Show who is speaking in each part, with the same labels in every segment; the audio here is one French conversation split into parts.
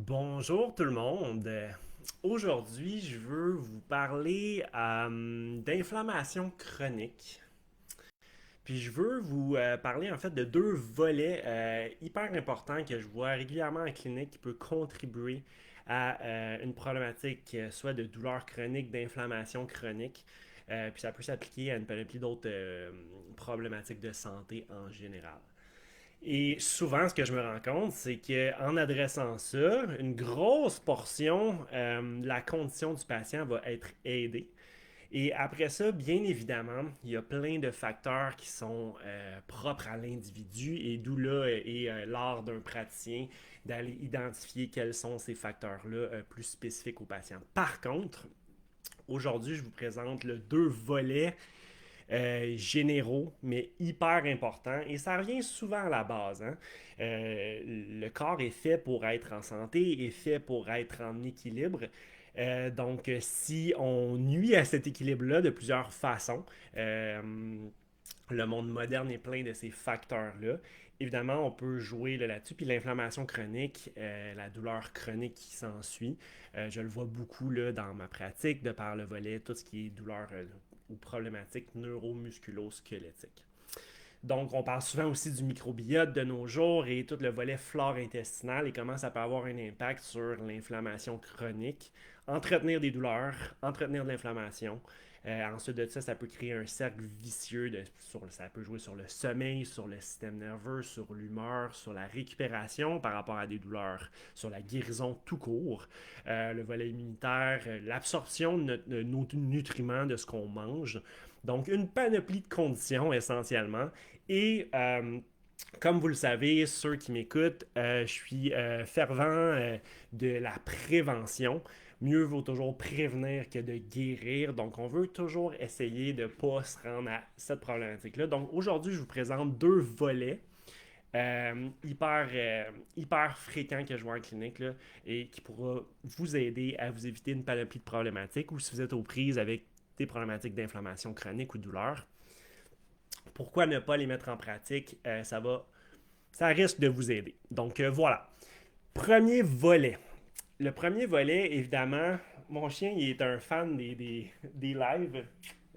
Speaker 1: Bonjour tout le monde. Aujourd'hui, je veux vous parler d'inflammation chronique. Puis je veux vous parler en fait de deux volets hyper importants que je vois régulièrement en clinique qui peuvent contribuer à une problématique soit de douleur chronique, d'inflammation chronique. Puis ça peut s'appliquer à une panoplie d'autres problématiques de santé en général. Et souvent, ce que je me rends compte, c'est qu'en adressant ça, une grosse portion de la condition du patient va être aidée. Et après ça, bien évidemment, il y a plein de facteurs qui sont propres à l'individu et d'où là est l'art d'un praticien d'aller identifier quels sont ces facteurs-là plus spécifiques au patient. Par contre, aujourd'hui, je vous présente le deux volets généraux, mais hyper importants. Et ça revient souvent à la base. Hein. Le corps est fait pour être en santé, est fait pour être en équilibre. Donc, si on nuit à cet équilibre-là de plusieurs façons, le monde moderne est plein de ces facteurs-là. Évidemment, on peut jouer là-dessus. Puis l'inflammation chronique, la douleur chronique qui s'ensuit, je le vois beaucoup là, dans ma pratique, de par le volet, tout ce qui est douleur ou problématiques neuromusculo-squelettiques. Donc, on parle souvent aussi du microbiote de nos jours et tout le volet flore intestinal et comment ça peut avoir un impact sur l'inflammation chronique, entretenir des douleurs, entretenir de l'inflammation. Ensuite de ça, ça peut créer un cercle vicieux. Ça peut jouer sur le sommeil, sur le système nerveux, sur l'humeur, sur la récupération par rapport à des douleurs, sur la guérison tout court, le volet immunitaire, l'absorption de nos nutriments, de ce qu'on mange. Donc, une panoplie de conditions essentiellement. Et comme vous le savez, ceux qui m'écoutent, je suis fervent de la prévention. Mieux vaut toujours prévenir que de guérir. Donc, on veut toujours essayer de ne pas se rendre à cette problématique-là. Donc, aujourd'hui, je vous présente deux volets hyper fréquents que je vois en clinique là, et qui pourra vous aider à vous éviter une panoplie de problématiques ou si vous êtes aux prises avec des problématiques d'inflammation chronique ou de douleur. Pourquoi ne pas les mettre en pratique? Ça risque de vous aider. Donc voilà. Premier volet. Le premier volet, évidemment, mon chien il est un fan des lives.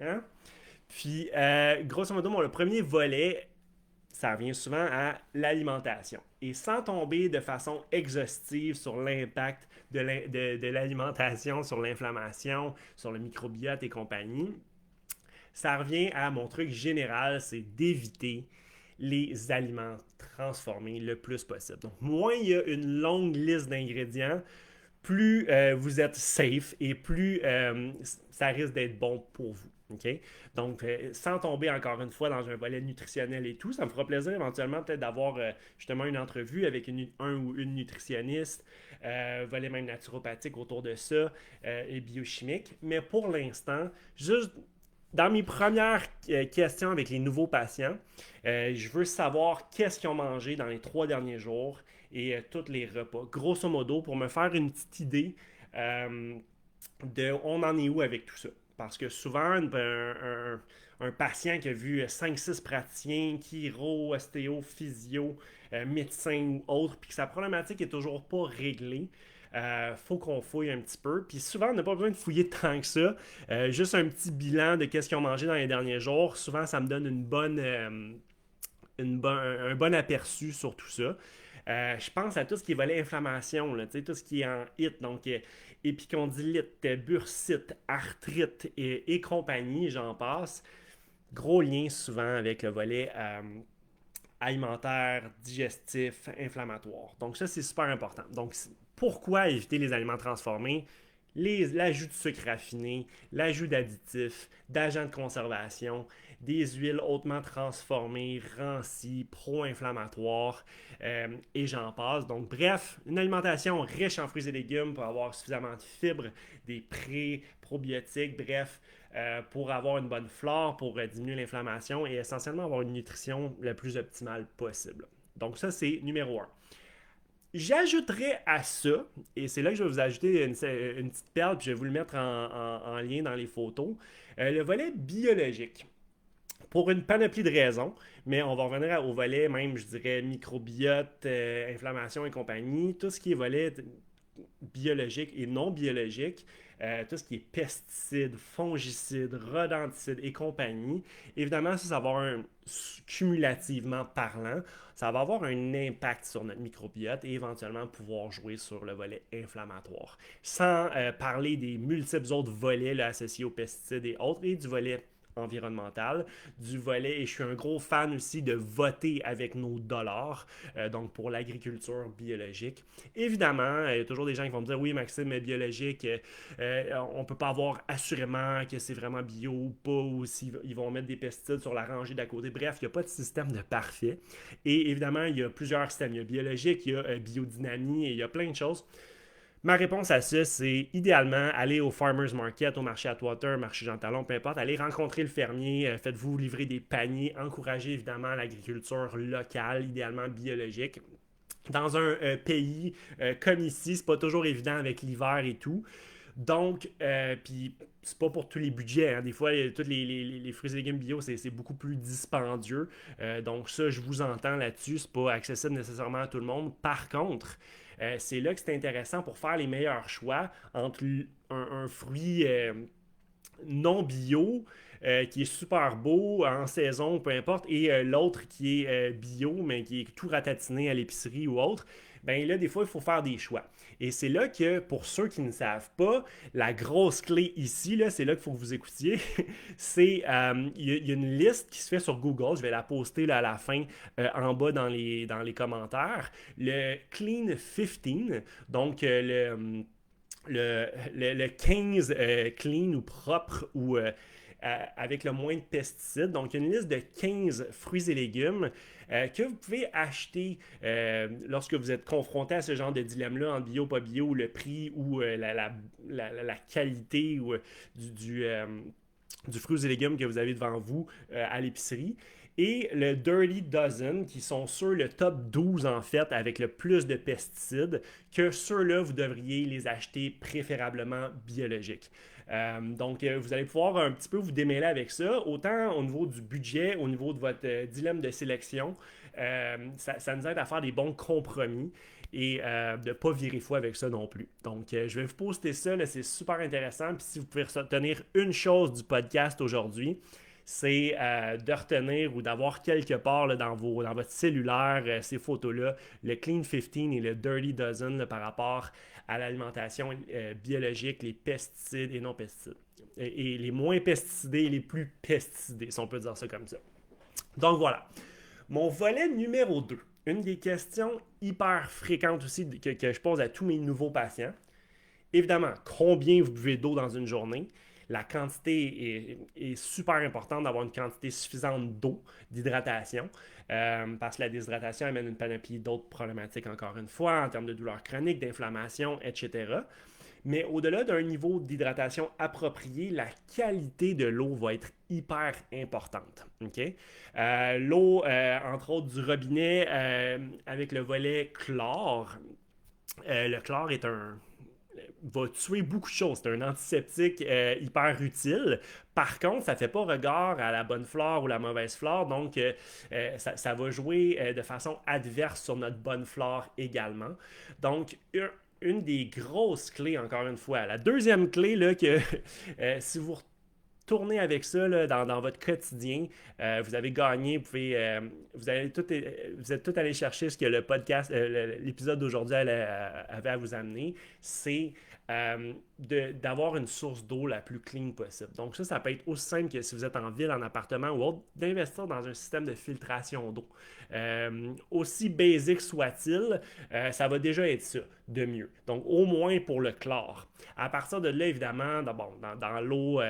Speaker 1: Hein? Puis, grosso modo, le premier volet, ça revient souvent à l'alimentation. Et sans tomber de façon exhaustive sur l'impact de l'alimentation sur l'inflammation, sur le microbiote et compagnie, ça revient à mon truc général, c'est d'éviter les aliments transformés le plus possible. Donc, moins il y a une longue liste d'ingrédients, plus vous êtes safe et plus ça risque d'être bon pour vous. OK? Donc, sans tomber encore une fois dans un volet nutritionnel et tout, ça me fera plaisir éventuellement peut-être d'avoir justement une entrevue avec un ou une nutritionniste, volet même naturopathique autour de ça et biochimique. Mais pour l'instant, juste dans mes premières questions avec les nouveaux patients, je veux savoir qu'est-ce qu'ils ont mangé dans les 3 derniers jours et tous les repas. Grosso modo, pour me faire une petite idée euh, de on en est où avec tout ça. Parce que souvent, un patient qui a vu 5-6 praticiens, chiro, ostéo, physio, médecin ou autre, puis que sa problématique est toujours pas réglée, faut qu'on fouille un petit peu. Puis souvent, on n'a pas besoin de fouiller tant que ça. Juste un petit bilan de qu'est-ce qu'ils ont mangé dans les derniers jours. Souvent, ça me donne un bon aperçu sur tout ça. Je pense à tout ce qui est volet inflammation, là, tout ce qui est en hit, donc épicondylite, bursite, arthrite et compagnie, j'en passe. Gros lien souvent avec le volet alimentaire, digestif, inflammatoire. Donc ça, c'est super important. Donc pourquoi éviter les aliments transformés? L'ajout de sucre raffiné, l'ajout d'additifs, d'agents de conservation, des huiles hautement transformées, rancies, pro-inflammatoires, et j'en passe. Donc, bref, une alimentation riche en fruits et légumes pour avoir suffisamment de fibres, des probiotiques, bref, pour avoir une bonne flore, pour diminuer l'inflammation et essentiellement avoir une nutrition la plus optimale possible. Donc, ça, c'est numéro un. J'ajouterais à ça, et c'est là que je vais vous ajouter une petite perle, puis je vais vous le mettre en lien dans les photos, le volet biologique. Pour une panoplie de raisons, mais on va revenir au volet même, je dirais, microbiote, inflammation et compagnie, tout ce qui est volet biologiques et non biologiques, tout ce qui est pesticides, fongicides, rodenticides et compagnie, évidemment, ça va avoir cumulativement parlant, ça va avoir un impact sur notre microbiote et éventuellement pouvoir jouer sur le volet inflammatoire. Sans parler des multiples autres volets là, associés aux pesticides et autres, et du volet environnemental, du volet, et je suis un gros fan aussi de voter avec nos dollars, donc pour l'agriculture biologique. Évidemment, il y a toujours des gens qui vont me dire, oui, Maxime, mais biologique, on ne peut pas avoir assurément que c'est vraiment bio ou pas, ou s'ils vont mettre des pesticides sur la rangée d'à côté. Bref, il n'y a pas de système de parfait. Et évidemment, il y a plusieurs systèmes. Il y a biologique, il y a biodynamie, et il y a plein de choses. Ma réponse à ça, c'est idéalement aller au Farmers Market, au marché Atwater, marché Jean Talon, peu importe, aller rencontrer le fermier, faites-vous livrer des paniers, encouragez évidemment l'agriculture locale, idéalement biologique. Dans un pays comme ici, c'est pas toujours évident avec l'hiver et tout. Donc, puis c'est pas pour tous les budgets. Hein. Des fois, tous les fruits et légumes bio, c'est beaucoup plus dispendieux. Donc, ça, je vous entends là-dessus. C'est pas accessible nécessairement à tout le monde. Par contre, c'est là que c'est intéressant pour faire les meilleurs choix entre un fruit non bio qui est super beau en saison, peu importe, et l'autre qui est bio, mais qui est tout ratatiné à l'épicerie ou autre. Ben là, des fois, il faut faire des choix. Et c'est là que, pour ceux qui ne savent pas, la grosse clé ici, là, c'est là qu'il faut que vous écoutiez, c'est, il y a une liste qui se fait sur Google, je vais la poster là, à la fin, en bas dans les commentaires, le Clean 15, donc le 15 clean ou propre ou avec le moins de pesticides. Donc, il y a une liste de 15 fruits et légumes que vous pouvez acheter lorsque vous êtes confronté à ce genre de dilemme-là entre bio, pas bio, le prix ou la qualité ou du fruits et légumes que vous avez devant vous à l'épicerie. Et le Dirty Dozen, qui sont sur le top 12 en fait, avec le plus de pesticides, que ceux-là, vous devriez les acheter préférablement biologiques. Donc, vous allez pouvoir un petit peu vous démêler avec ça, autant au niveau du budget, au niveau de votre dilemme de sélection. Ça nous aide à faire des bons compromis et de ne pas virer fou avec ça non plus. Donc, je vais vous poster ça, là, c'est super intéressant. Puis si vous pouvez retenir une chose du podcast aujourd'hui, c'est de retenir ou d'avoir quelque part là, dans votre cellulaire ces photos-là, le Clean 15 et le Dirty Dozen là, par rapport à l'alimentation biologique, les pesticides et non pesticides. Et les moins pesticidés et les plus pesticidés, si on peut dire ça comme ça. Donc voilà. Mon volet numéro 2, une des questions hyper fréquentes aussi que je pose à tous mes nouveaux patients. Évidemment, combien vous buvez d'eau dans une journée? La quantité est super importante d'avoir une quantité suffisante d'eau, d'hydratation, parce que la déshydratation amène une panoplie d'autres problématiques, encore une fois, en termes de douleurs chroniques, d'inflammation, etc. Mais au-delà d'un niveau d'hydratation approprié, la qualité de l'eau va être hyper importante. Okay? L'eau, entre autres, du robinet avec le volet chlore. Le chlore va tuer beaucoup de choses. C'est un antiseptique hyper utile. Par contre, ça ne fait pas regard à la bonne flore ou la mauvaise flore, donc ça va jouer de façon adverse sur notre bonne flore également. Donc, une des grosses clés, encore une fois, la deuxième clé, là, que si vous tournez avec ça là, dans votre quotidien. Vous avez gagné. Vous êtes tout allé chercher ce que le podcast, l'épisode d'aujourd'hui avait à vous amener. C'est d'avoir une source d'eau la plus clean possible. Donc ça peut être aussi simple que si vous êtes en ville, en appartement ou autre, d'investir dans un système de filtration d'eau. Aussi basique soit-il, ça va déjà être ça de mieux. Donc au moins pour le chlore. À partir de là, évidemment, dans l'eau...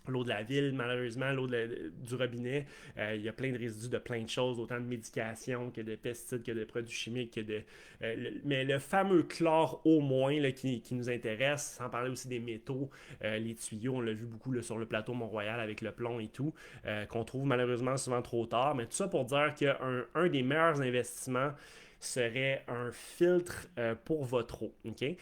Speaker 1: l'eau de la ville, malheureusement, du robinet, il y a plein de résidus de plein de choses, autant de médications que de pesticides, que de produits chimiques, mais le fameux chlore au moins là, qui nous intéresse, sans parler aussi des métaux, les tuyaux, on l'a vu beaucoup là, sur le plateau Mont-Royal avec le plomb et tout, qu'on trouve malheureusement souvent trop tard, mais tout ça pour dire qu'un des meilleurs investissements serait un filtre pour votre eau. Okay?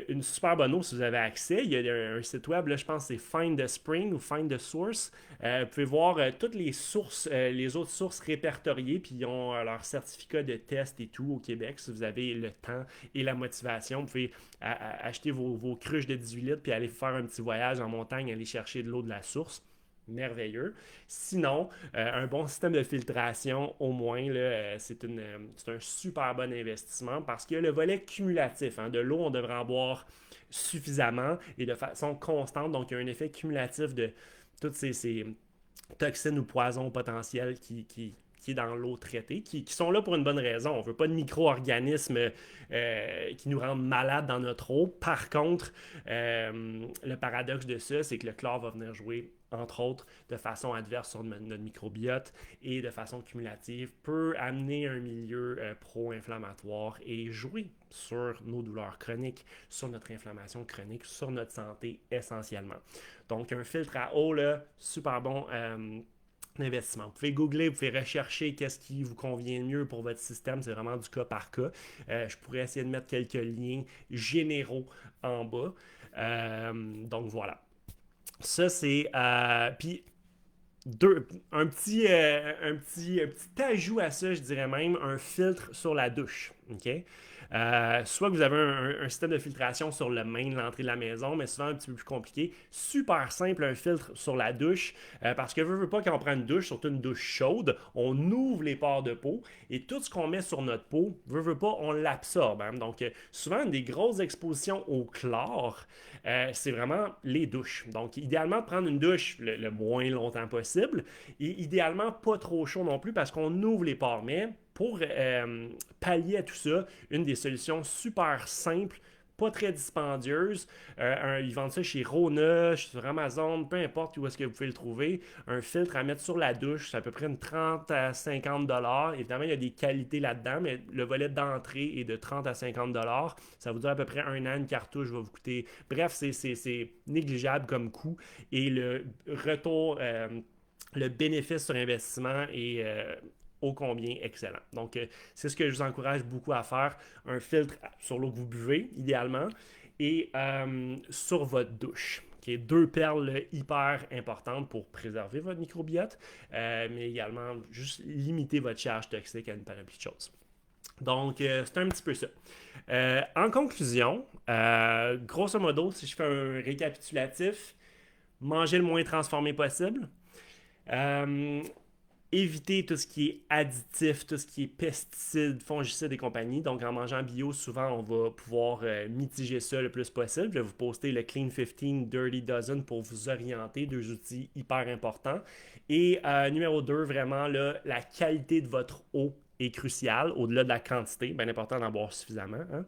Speaker 1: Une super bonne eau, si vous avez accès, il y a un site web, là, je pense que c'est Find the Spring ou Find the Source. Vous pouvez voir toutes les sources, les autres sources répertoriées, puis ils ont leur certificat de test et tout au Québec. Si vous avez le temps et la motivation, vous pouvez acheter vos cruches de 18 litres, puis aller faire un petit voyage en montagne, aller chercher de l'eau de la source. Merveilleux. Sinon, un bon système de filtration, au moins, là, c'est un super bon investissement parce qu'il y a le volet cumulatif. Hein. De l'eau, on devrait en boire suffisamment et de façon constante. Donc, il y a un effet cumulatif de toutes ces toxines ou poisons potentiels qui est dans l'eau traitée, qui sont là pour une bonne raison. On ne veut pas de micro-organismes qui nous rendent malades dans notre eau. Par contre, le paradoxe de ça, c'est que le chlore va venir jouer, entre autres, de façon adverse sur notre microbiote et de façon cumulative, peut amener un milieu pro-inflammatoire et jouer sur nos douleurs chroniques, sur notre inflammation chronique, sur notre santé essentiellement. Donc, un filtre à eau, là, super bon investissement. Vous pouvez googler, vous pouvez rechercher qu'est-ce qui vous convient mieux pour votre système. C'est vraiment du cas par cas. Je pourrais essayer de mettre quelques liens généraux en bas. Donc voilà. Ça, c'est... Puis, un petit ajout à ça, je dirais même, un filtre sur la douche. OK? Soit que vous avez un système de filtration sur le main de l'entrée de la maison, mais souvent un petit peu plus compliqué. Super simple, un filtre sur la douche, parce que veut pas quand on prend une douche, surtout une douche chaude, on ouvre les pores de peau et tout ce qu'on met sur notre peau, veut pas, on l'absorbe. Hein. Donc, souvent, une des grosses expositions au chlore, c'est vraiment les douches. Donc, idéalement, prendre une douche le moins longtemps possible et idéalement pas trop chaud non plus parce qu'on ouvre les pores. Mais pour pallier à tout ça, une des solutions super simples, pas très dispendieuse. Ils vendent ça chez Rona, sur Amazon, peu importe où est-ce que vous pouvez le trouver. Un filtre à mettre sur la douche, c'est à peu près une 30 à 50 dollars. Évidemment, il y a des qualités là-dedans, mais le volet d'entrée est de 30 à 50 dollars. Ça vous dure à peu près un an, une cartouche va vous coûter. Bref, c'est négligeable comme coût. Et le retour, le bénéfice sur investissement est ô combien excellent. Donc, c'est ce que je vous encourage beaucoup à faire. Un filtre sur l'eau que vous buvez, idéalement, et sur votre douche. Okay? Deux perles hyper importantes pour préserver votre microbiote, mais également juste limiter votre charge toxique à une panoplie de choses. Donc, c'est un petit peu ça. En conclusion, grosso modo, si je fais un récapitulatif, manger le moins transformé possible. Euh, Éviter tout ce qui est additif, tout ce qui est pesticides, fongicides et compagnie. Donc, en mangeant bio, souvent, on va pouvoir mitiger ça le plus possible. Je vais vous poster le Clean 15 Dirty Dozen pour vous orienter, deux outils hyper importants. Et numéro 2, vraiment, là, la qualité de votre eau est cruciale, au-delà de la quantité. Bien important d'en boire suffisamment. Hein?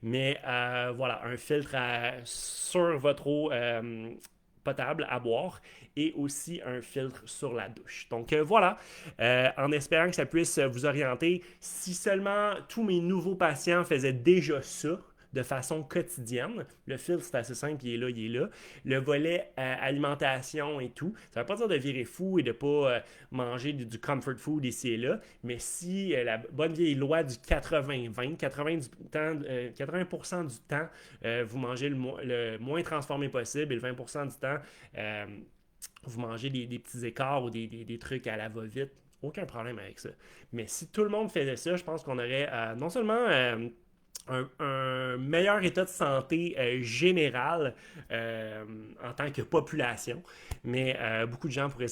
Speaker 1: Mais voilà, un filtre sur votre eau potable à boire et aussi un filtre sur la douche. Donc voilà, en espérant que ça puisse vous orienter. Si seulement tous mes nouveaux patients faisaient déjà ça de façon quotidienne, le filtre c'est assez simple, il est là, il est là. Le volet alimentation et tout, ça ne veut pas dire de virer fou et de ne pas manger du comfort food ici et là, mais si la bonne vieille loi du 80-20, 80% du temps, vous mangez le moins transformé possible et le 20% du temps, vous mangez des petits écarts ou des trucs à la va-vite, aucun problème avec ça. Mais si tout le monde faisait ça, je pense qu'on aurait non seulement un meilleur état de santé général en tant que population, mais beaucoup de gens pourraient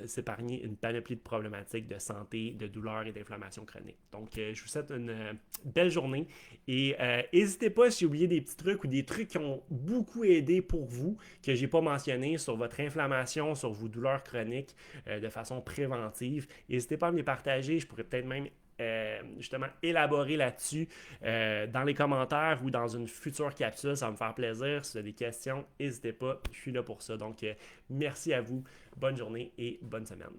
Speaker 1: s'épargner une panoplie de problématiques de santé, de douleurs et d'inflammation chronique. Donc, je vous souhaite une belle journée et n'hésitez pas si vous oubliez des petits trucs ou des trucs qui ont beaucoup aidé pour vous, que j'ai pas mentionné sur votre inflammation, sur vos douleurs chroniques de façon préventive. N'hésitez pas à me les partager, je pourrais peut-être même justement élaborer là-dessus dans les commentaires ou dans une future capsule. Ça va me faire plaisir. Si vous avez des questions, n'hésitez pas. Je suis là pour ça. Donc, merci à vous. Bonne journée et bonne semaine.